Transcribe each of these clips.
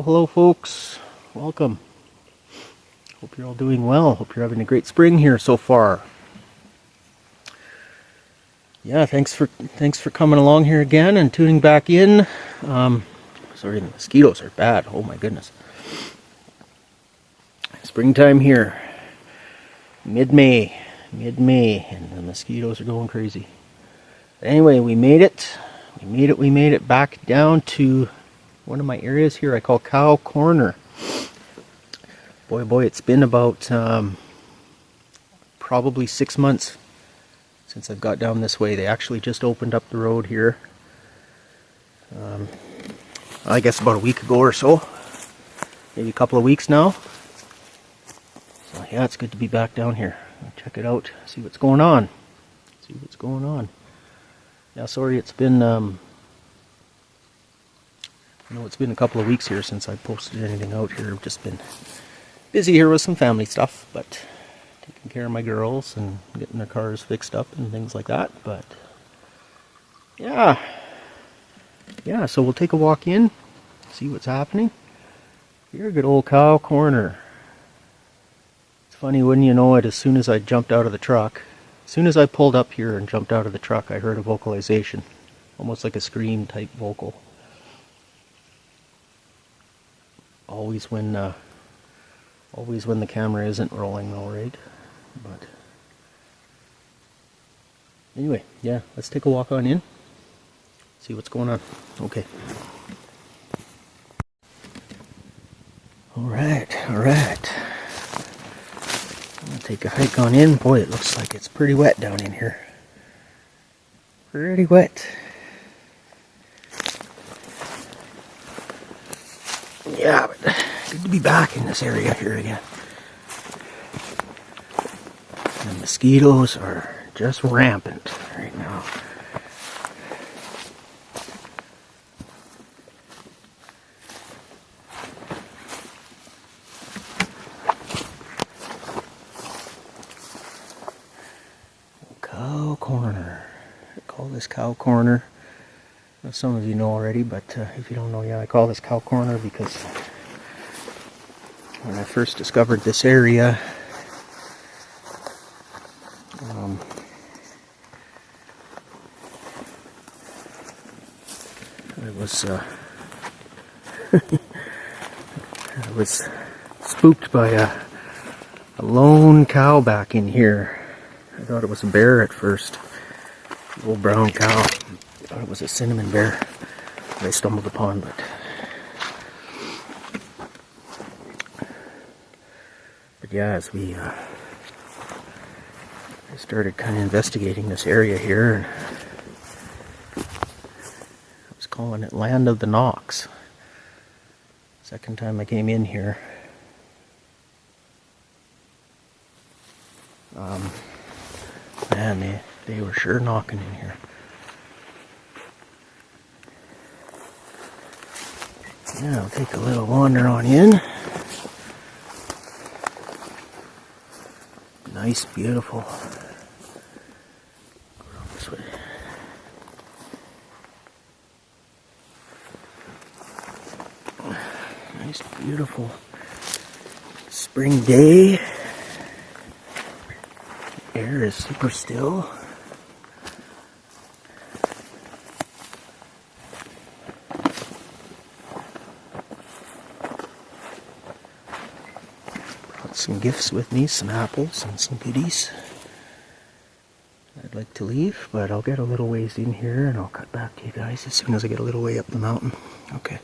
Hello folks, welcome. Hope you're all doing well. Hope you're having a great spring here so far. Yeah, thanks for coming along here again and tuning back in. Sorry, the mosquitoes are bad. Oh my goodness. Springtime here, mid-May, and the mosquitoes are going crazy. Anyway, we made it. We made it back down to one of my areas here I call Cow Corner. Boy, it's been about probably 6 months since I've got down this way. They actually just opened up the road here. I guess about a week ago or so. Maybe a couple of weeks now. So yeah, it's good to be back down here. Check it out, see what's going on. Yeah, sorry it's been it's been a couple of weeks here since I posted anything out here. I've just been busy here with some family stuff, but taking care of my girls and getting their cars fixed up and things like that. But yeah, so we'll take a walk in, see what's happening. Here, good old Cow Corner. It's funny, wouldn't you know it, as soon as I jumped out of the truck, as soon as I pulled up here and jumped out of the truck, I heard a vocalization, almost like a scream type vocal. Always when the camera isn't rolling though, right? But anyway, yeah, let's take a walk on in, see what's going on. Okay. All right. I'm gonna take a hike on in. Boy, it looks like it's pretty wet down in here. Pretty wet. Yeah, but good to be back in this area here again. The mosquitoes are just rampant right now. Cow Corner. I call this Cow Corner. Some of you know already, but if you don't know, yeah, I call this Cow Corner because when I first discovered this area, I was spooked by a lone cow back in here. I thought it was a bear at first, an old brown cow. I thought it was a cinnamon bear that I stumbled upon, but yeah, as I started kind of investigating this area here, and I was calling it Land of the Knox. Second time I came in here. Man, they were sure knocking in here. Yeah, I'll take a little wander on in. Nice, beautiful. Go around this way. Nice, beautiful spring day. The air is super still. Some gifts with me, some apples and some goodies I'd like to leave, but I'll get a little ways in here and I'll cut back to you guys as soon as I get a little way up the mountain. Okay.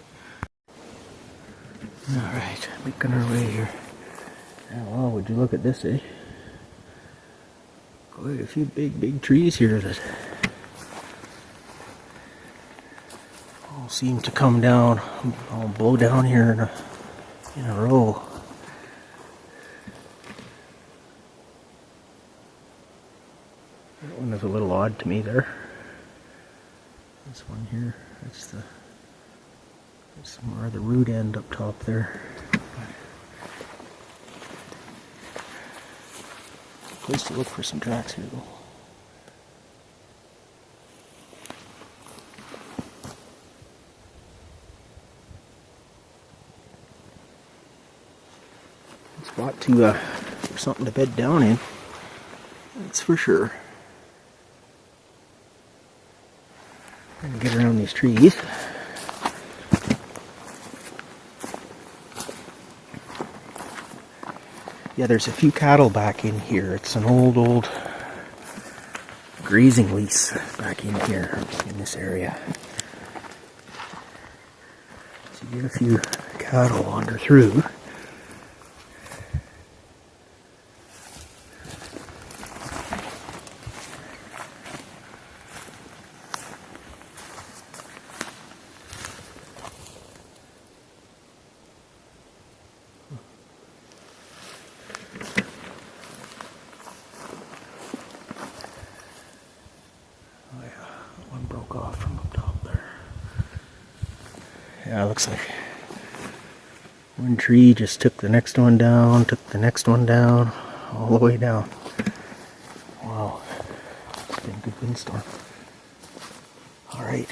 Alright, making our way here. Oh, would you look at this, eh? Quite a few big trees here that all seem to come down, all blow down here in a row. That one is a little odd to me there. This one here, that's more of the root end up top there. Place to look for some tracks here though. for something to bed down in. That's for sure. Trying to get around these trees. Yeah, there's a few cattle back in here. It's an old grazing lease back in here in this area. So you get a few cattle wander through. Yeah, it looks like one tree just took the next one down, took the next one down, all the way down. Wow, it's been a good windstorm. Alright,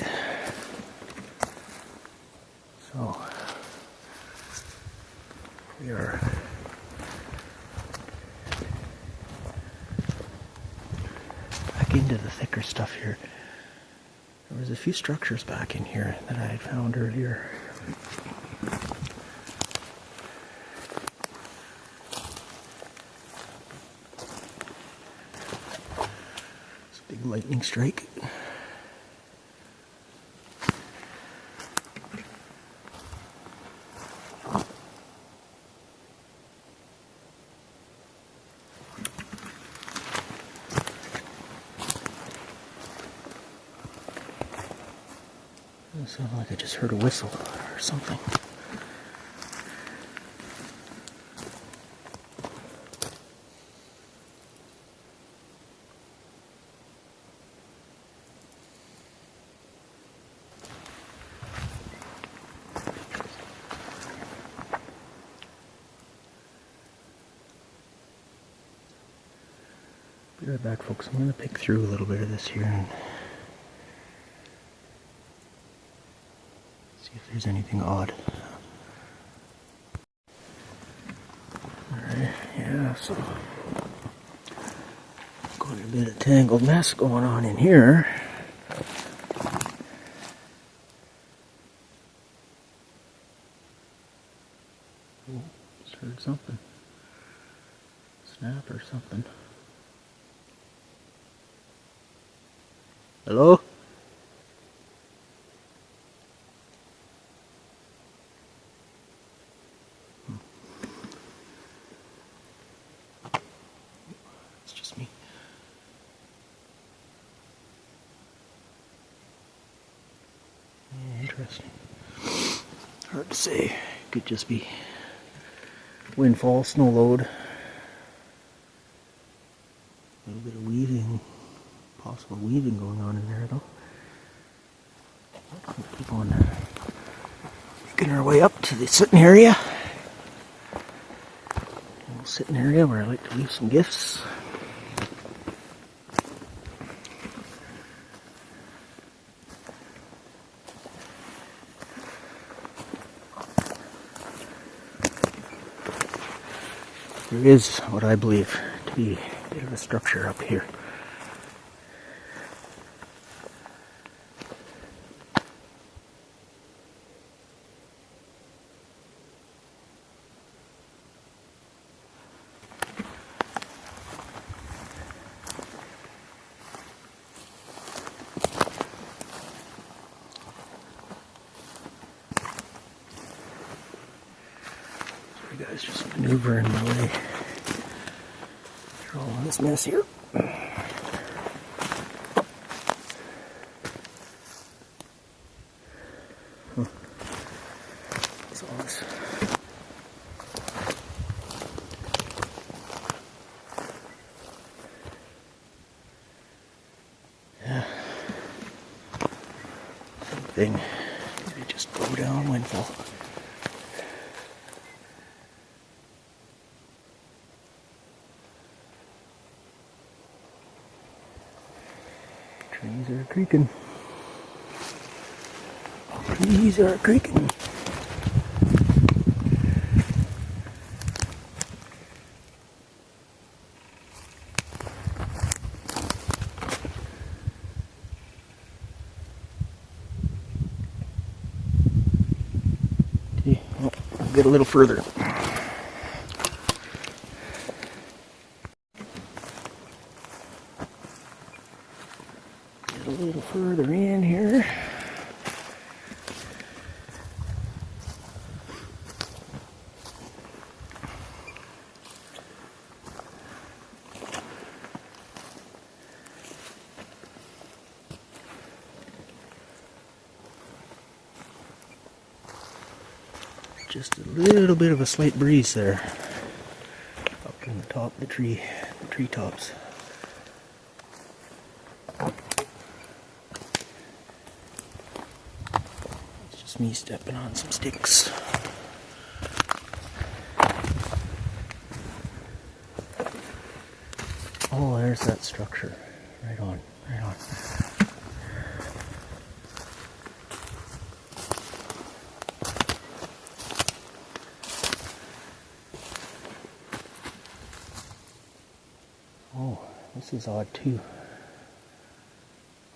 so we are back into the thicker stuff here. There was a few structures back in here that I had found earlier. It's a big lightning strike. It sounded like I just heard a whistle or something. Be right back, folks. I'm going to pick through a little bit of this here and see if there's anything odd. Alright, yeah, so quite a bit of tangled mess going on in here. Oh, just heard something. Snap or something. Hello? It's just me. Interesting. Hard to say. Could just be windfall, snow load. A little bit of weaving. Possible weaving going on in there though. We'll keep on making our way up to the sitting area. A little sitting area where I like to leave some gifts. There is what I believe to be a bit of a structure up here. Sorry guys, just maneuvering my way through all of this mess here. So this thing. Maybe just blow down windfall. Trees are creaking. Trees are creaking. get a little further. Get a little further in here. Just a little bit of a slight breeze there up in the top of the treetops. It's just me stepping on some sticks. Oh, there's that structure. Right on, right on. Oh, this is odd too.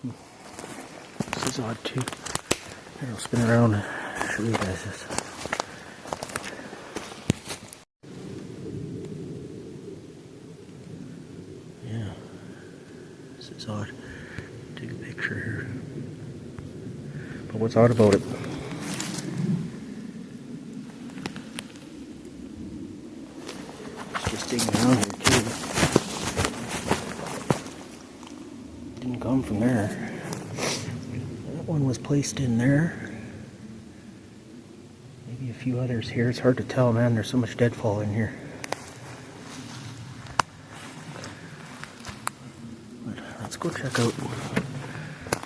This is odd too. Here, I'll spin around and show you guys this. Yeah, this is odd. Take a picture here. But what's odd about it? It's just digging around here too. Didn't come from there. That one was placed in there. Maybe a few others here. It's hard to tell, man. There's so much deadfall in here. But let's go check out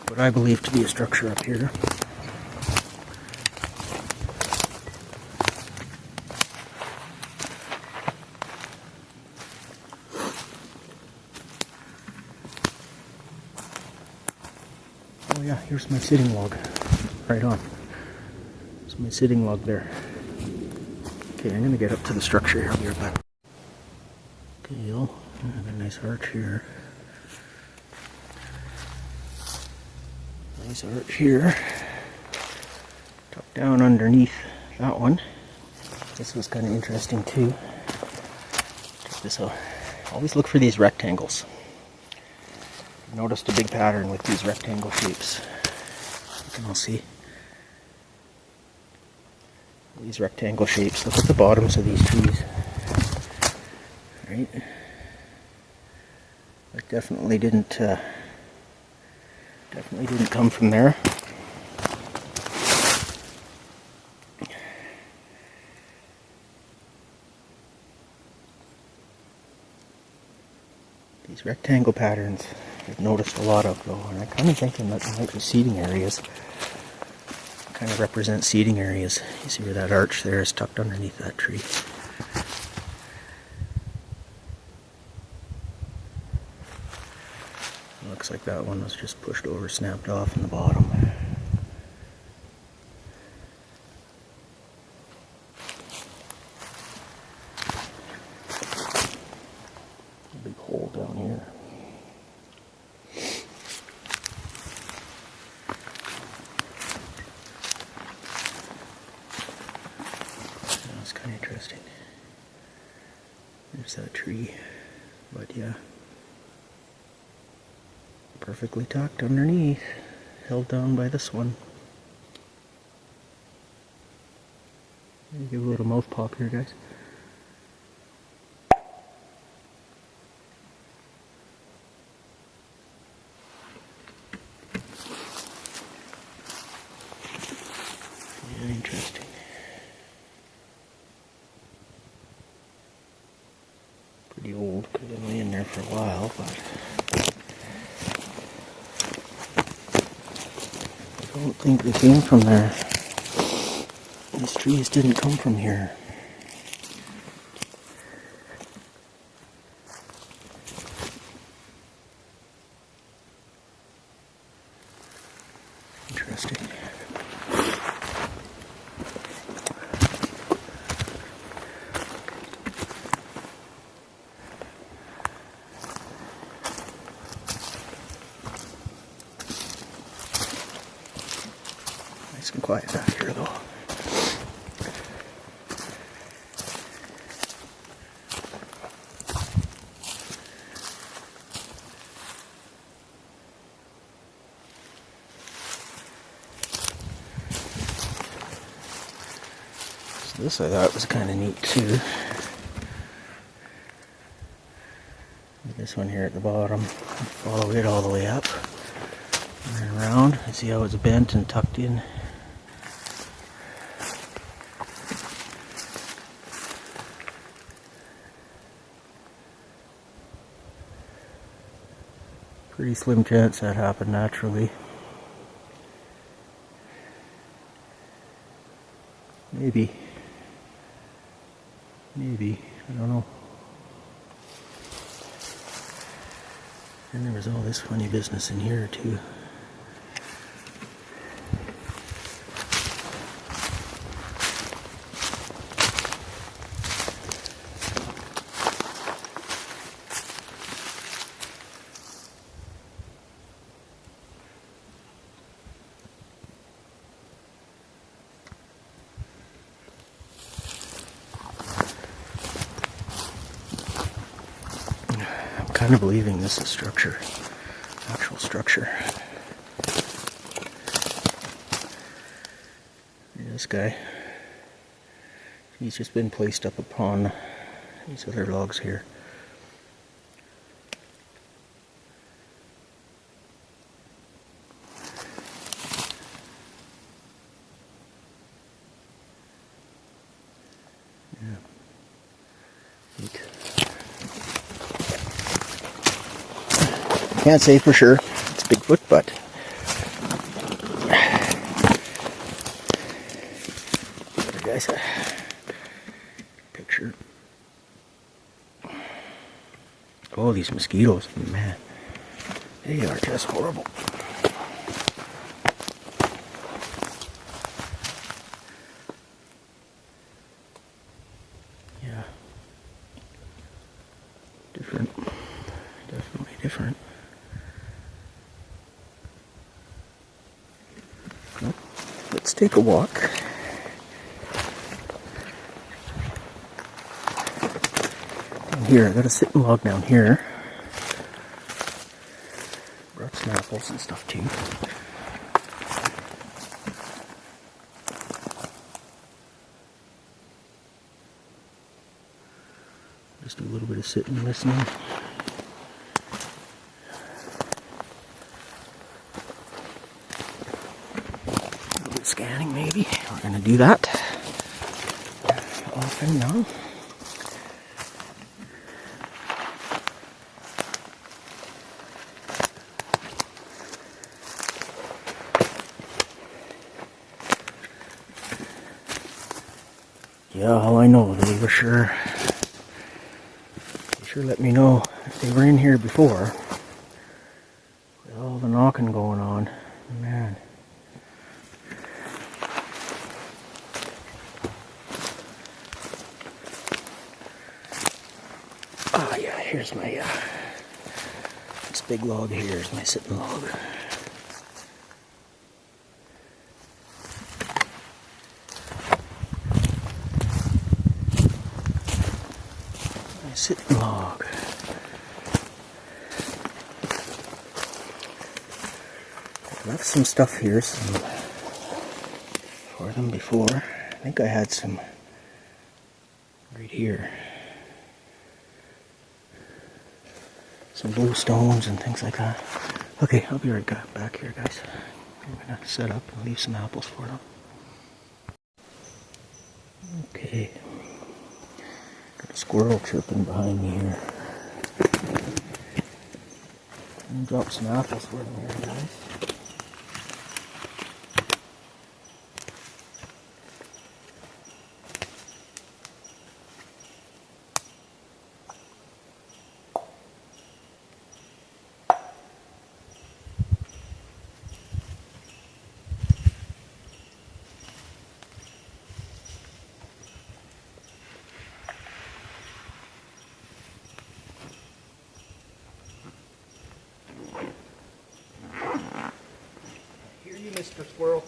what I believe to be a structure up here. Oh yeah, here's my sitting log. Right on. There's my sitting log there. Okay, I'm gonna get up to the structure here. I'll be right back. Okay, I have a nice arch here. Nice arch here. Tucked down underneath that one. This was kind of interesting too. Check this out. Always look for these rectangles. Noticed a big pattern with these rectangle shapes. You can all see these rectangle shapes. Look at the bottoms of these trees. Right? That definitely didn't come from there. These rectangle patterns I've noticed a lot of though, and I'm kind of thinking that they might be seating areas. Kind of represent seating areas. You see where that arch there is tucked underneath that tree. Looks like that one was just pushed over, snapped off in the bottom. A big hole down here. That's kind of interesting. There's that tree, but yeah. Perfectly tucked underneath, held down by this one. Give a little mouth pop here, guys. Yeah, interesting. Pretty old, could have been laying there for a while, but I don't think they came from there. These trees didn't come from here. Interesting. Nice and quiet out here though. This I thought was kind of neat too. This one here at the bottom, follow it all the way up and around. And see how it's bent and tucked in. Pretty slim chance that happened naturally. Maybe, I don't know. And there was all this funny business in here too. I'm kind of believing this is structure, actual structure. This guy, he's just been placed up upon these other logs here. Yeah. Neat. Can't say for sure it's Bigfoot, but there, guys, picture. Oh, these mosquitoes, man, they are just horrible. Yeah, different, definitely different. Let's take a walk. Down here, I got a sitting log down here. Brought some apples and stuff too. Just do a little bit of sitting and listening. Scanning, maybe. We're going to do that often now. Yeah, all I know, they were sure let me know if they were in here before. With all the knocking going on, man. Ah, yeah, here's my, this big log here is my sitting log. My sitting log. I left some stuff here for them before. I think I had some right here. Some blue stones and things like that. Okay, I'll be right back here, guys. I'm gonna set up and leave some apples for them. Okay. Got a squirrel chirping behind me here. And drop some apples for them here, guys. Mr. Squirrel.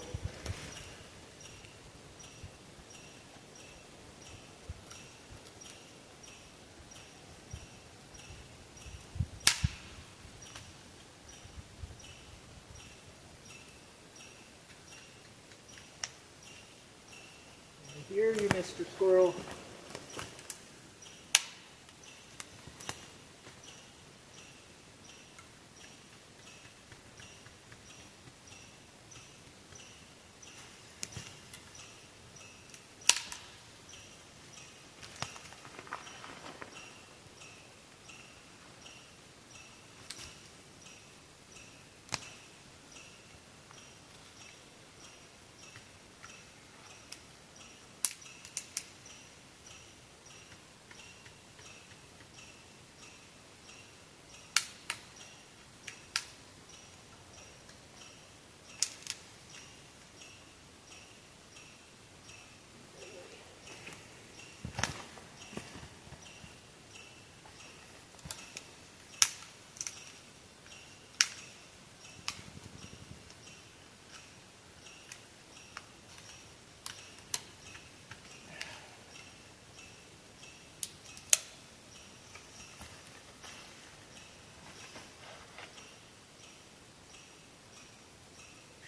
I hear you, Mr. Mr. Squirrel.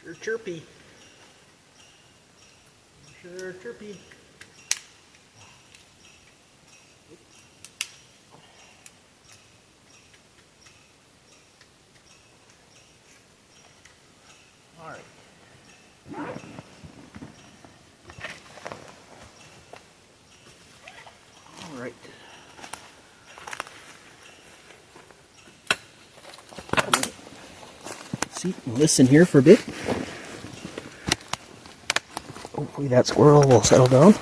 Sure chirpy. Sure chirpy. All right. All right. Sit and listen here for a bit. Hopefully that squirrel will settle down.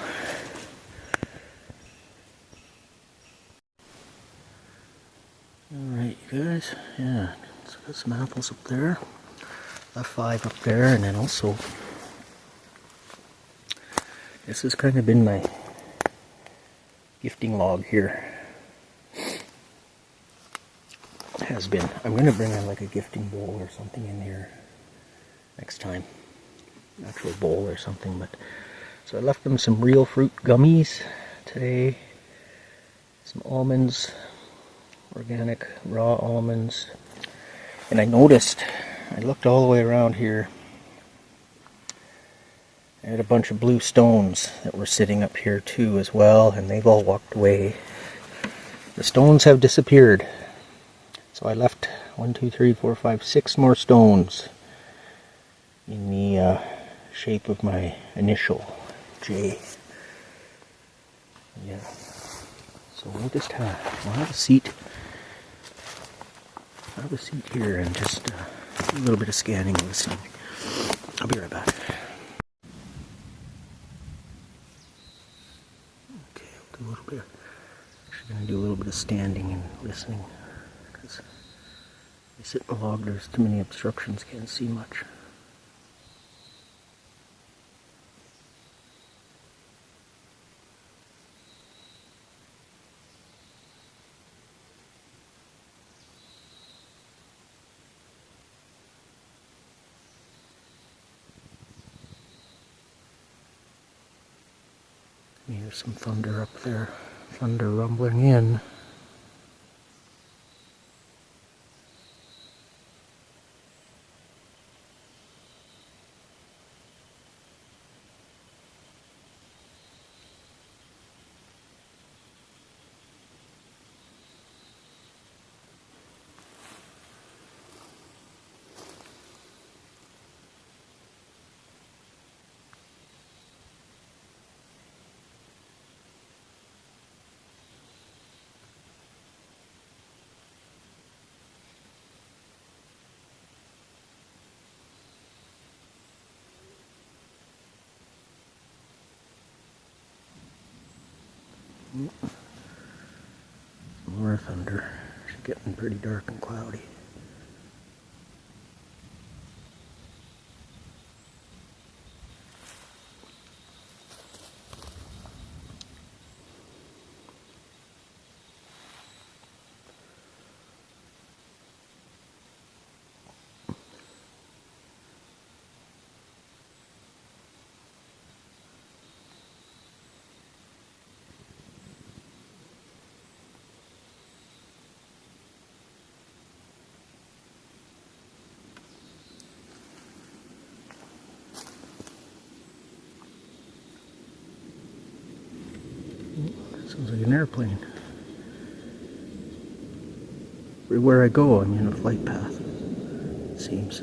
Alright, you guys. Yeah, so got some apples up there. Left 5 up there, and then also this has kind of been my gifting log here. Has been. I'm going to bring in like a gifting bowl or something in here next time. Actual bowl or something, but so I left them some real fruit gummies today, some almonds, organic raw almonds, and I noticed, I looked all the way around here, I had a bunch of blue stones that were sitting up here too as well, and they've all walked away. The stones have disappeared, so I left 6 more stones in the shape of my initial J. Yeah. So we'll just have a seat. I'll have a seat here and just do a little bit of scanning and listening. I'll be right back. Okay, I'll do a little bit. Actually, going to do a little bit of standing and listening because I sit in the log. There's too many obstructions. Can't see much. Here's some thunder up there. Thunder rumbling in. More thunder. It's getting pretty dark and cloudy. Sounds like an airplane. Everywhere I go, I'm in a flight path, it seems.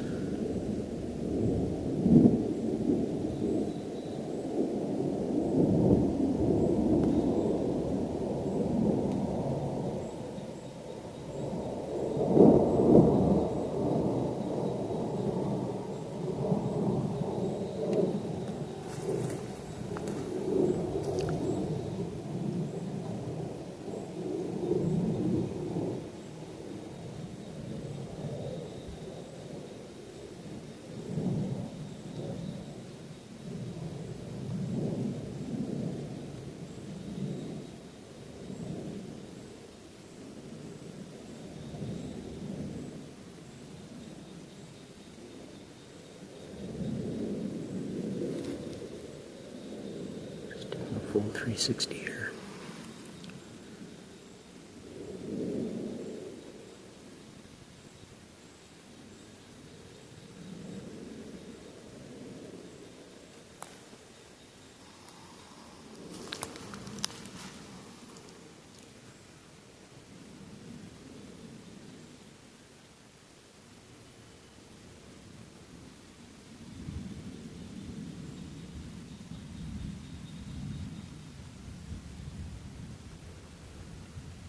Full 360 here.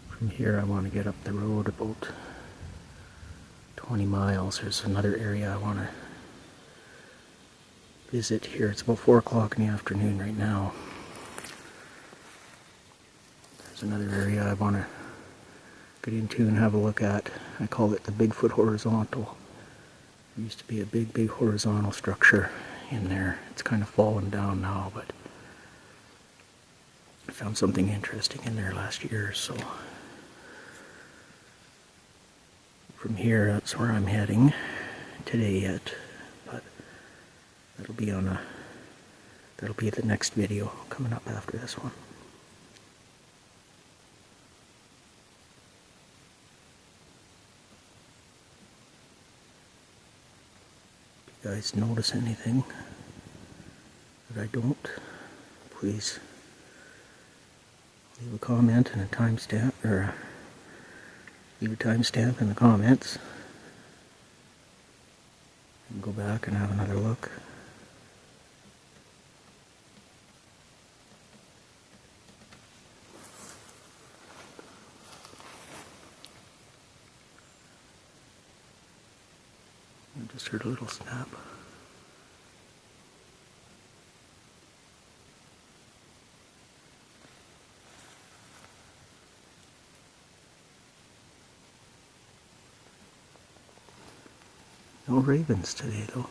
From here I want to get up the road about 20 miles. There's another area I want to visit here. It's about 4 o'clock in the afternoon right now. There's another area I want to get into and have a look at. I call it the Bigfoot horizontal. There used to be a big horizontal structure in there. It's kind of fallen down now, but I found something interesting in there last year, so from here, that's where I'm heading today yet, but that'll be the next video coming up after this one. If you guys notice anything that I don't, please leave a comment and a timestamp, or leave a timestamp in the comments, and go back and have another look. I just heard a little snap. No ravens today, though.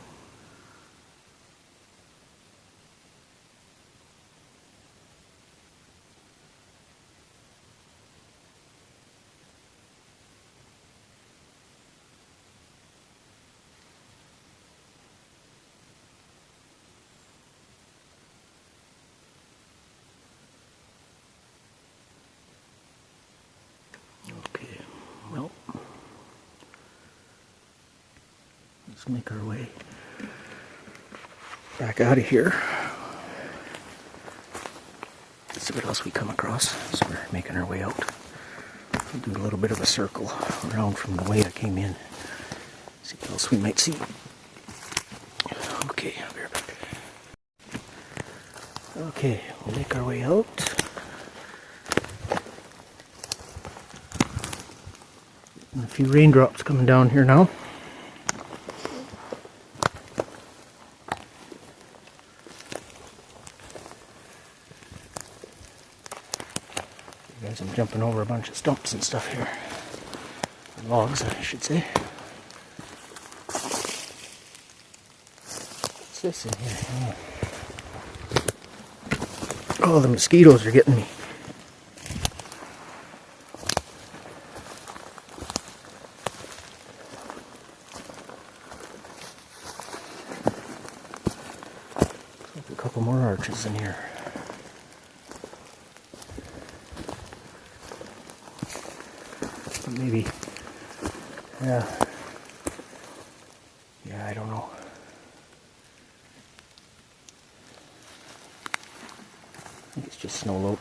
Okay, well, let's make our way back out of here. Let's see what else we come across. So we're making our way out. We'll do a little bit of a circle around from the way I came in. See what else we might see. Okay, I'll be right back. Okay, we'll make our way out. And a few raindrops coming down here now. Guys, I'm jumping over a bunch of stumps and stuff here. Logs, I should say. What's this in here? Oh, the mosquitoes are getting me. A couple more arches in here. Maybe, yeah, I don't know. I think it's just snow lope.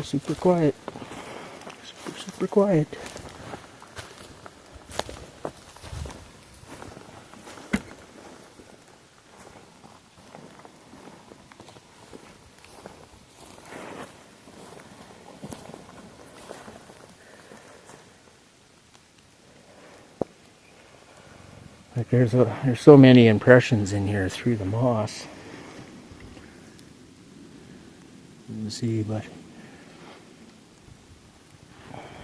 super quiet. Super quiet. Like there's so many impressions in here through the moss. You can see, but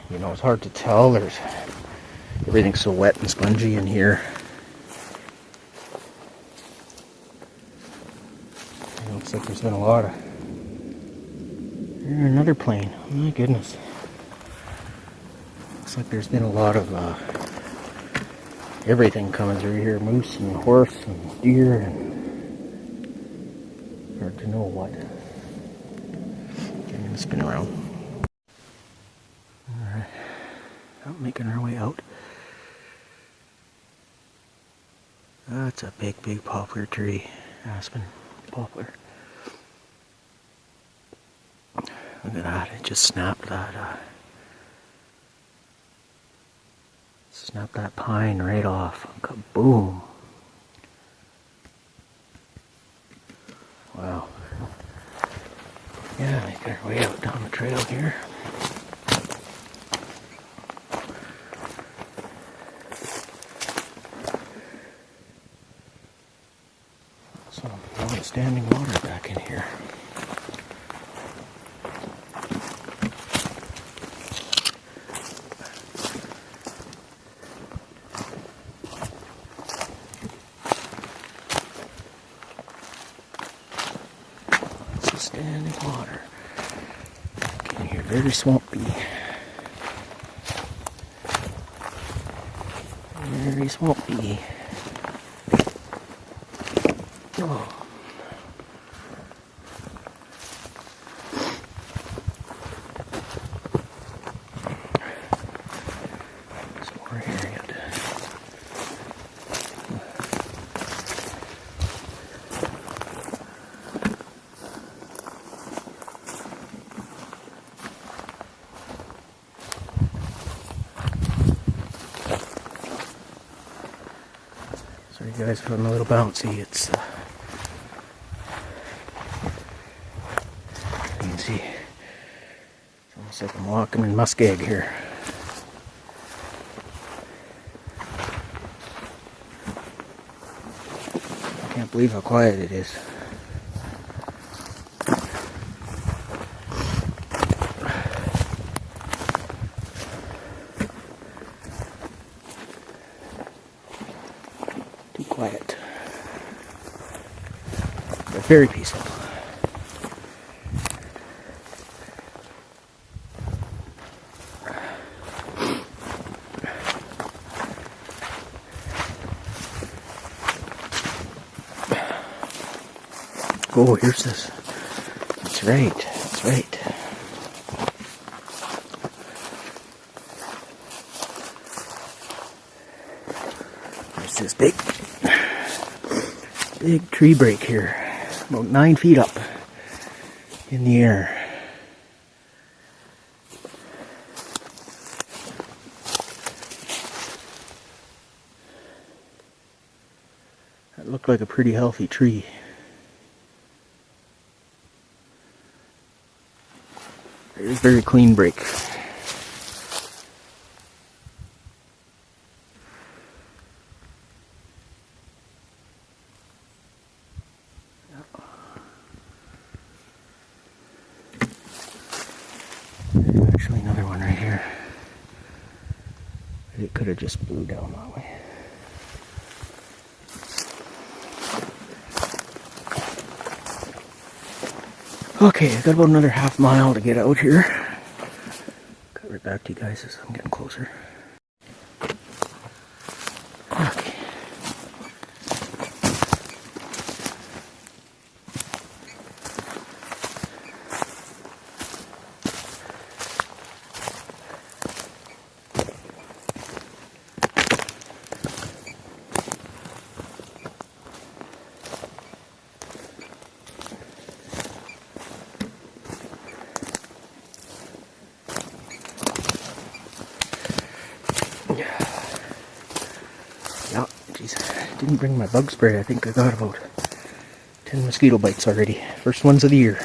you know, it's hard to tell. Everything's so wet and spongy in here. It looks like there's been a lot of... There's another plane. Oh my goodness. Looks like there's been a lot of everything coming through here. Moose and horse and deer and... hard to know what. I'm gonna spin around. Alright. Now making our way out. That's a big poplar tree. Aspen poplar. Look at that, it just snapped that pine right off. Kaboom! Wow. Yeah, making our way out down the trail here. Some standing water back in here. Standing water. In here, very swampy. Very swampy. Oh. Some more here yet. Sorry guys if I'm a little bouncy, it's you can see it's almost like I'm walking in muskeg here. I can't believe how quiet it is. Quiet, but very peaceful. Oh, here's this. That's right. That's right. There's this big tree break here, about 9 feet up in the air. That looked like a pretty healthy tree. It's a very clean break. Actually, another one right here. It could have just blew down that way. Okay, I got about another half mile to get out here. Cut right back to you guys as I'm getting closer. Okay. Didn't bring my bug spray. I think I got about 10 mosquito bites already. First ones of the year.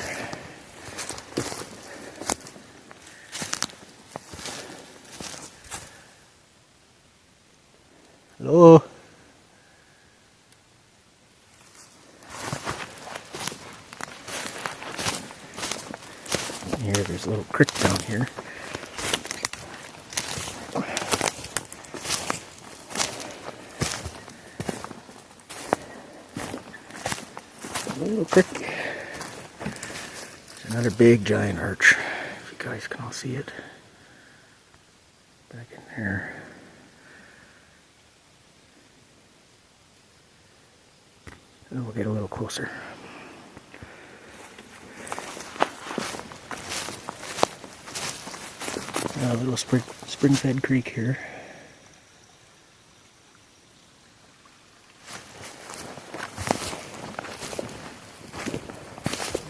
Hello? Here, there's a little creek down here. Little creek. There's another big giant arch. If you guys can all see it. Back in there. And we'll get a little closer. A little spring-fed creek here.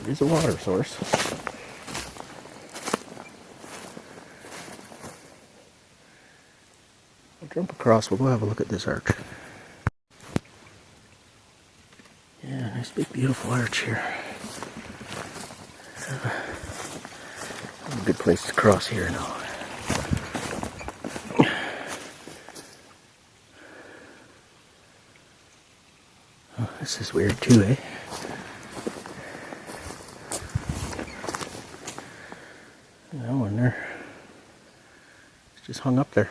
There's a water source. I'll jump across. We'll go have a look at this arch. Yeah, nice big beautiful arch here. A good place to cross here now. Oh, this is weird too, eh? That one there. It's just hung up there.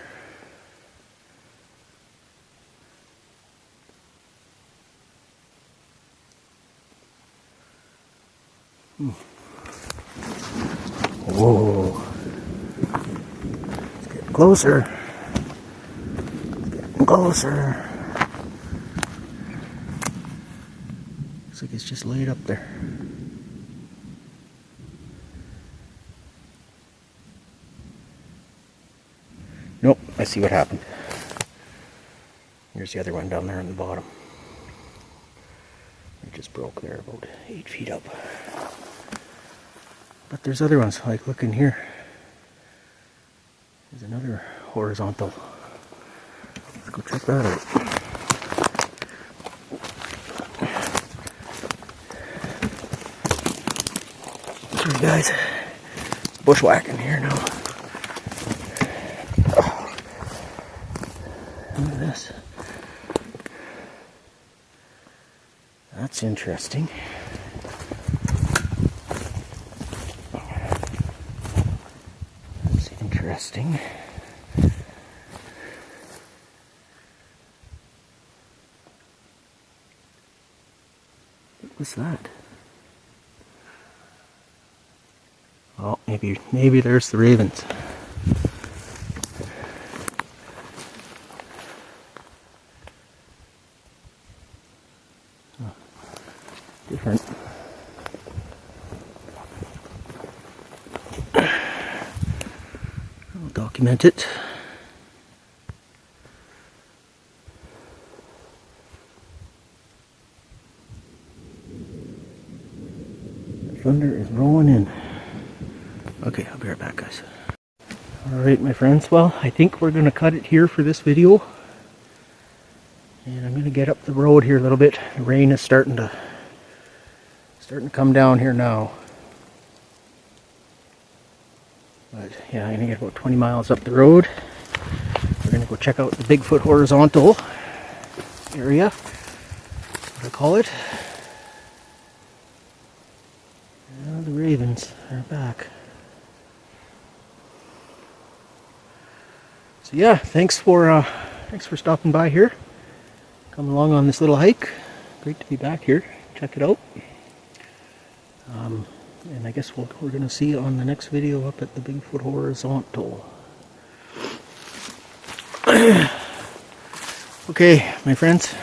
Whoa. It's getting closer. It's getting closer. Looks like it's just laid up there. Nope, I see what happened. Here's the other one down there on the bottom. It just broke there about 8 feet up. But there's other ones, like look in here. There's another horizontal. Let's go check that out. Sorry guys, bushwhacking here now. Oh. Look at this. That's interesting. Interesting. What's that? Oh, maybe there's the ravens. Oh, different. Document it. The thunder is rolling in. Okay, I'll be right back, guys. Alright, my friends, well, I think we're going to cut it here for this video. And I'm going to get up the road here a little bit. The rain is starting to come down here now. But yeah, I'm going to get about 20 miles up the road. We're going to go check out the Bigfoot horizontal area. That's what I call it. Now the ravens are back. So yeah, thanks for stopping by here. Coming along on this little hike. Great to be back here. Check it out. And I guess we're going to see you on the next video up at the Bigfoot horizontal. Okay, my friends,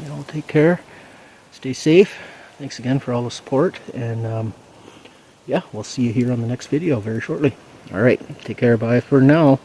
you all take care. Stay safe. Thanks again for all the support. And yeah, we'll see you here on the next video very shortly. Alright, take care. Bye for now.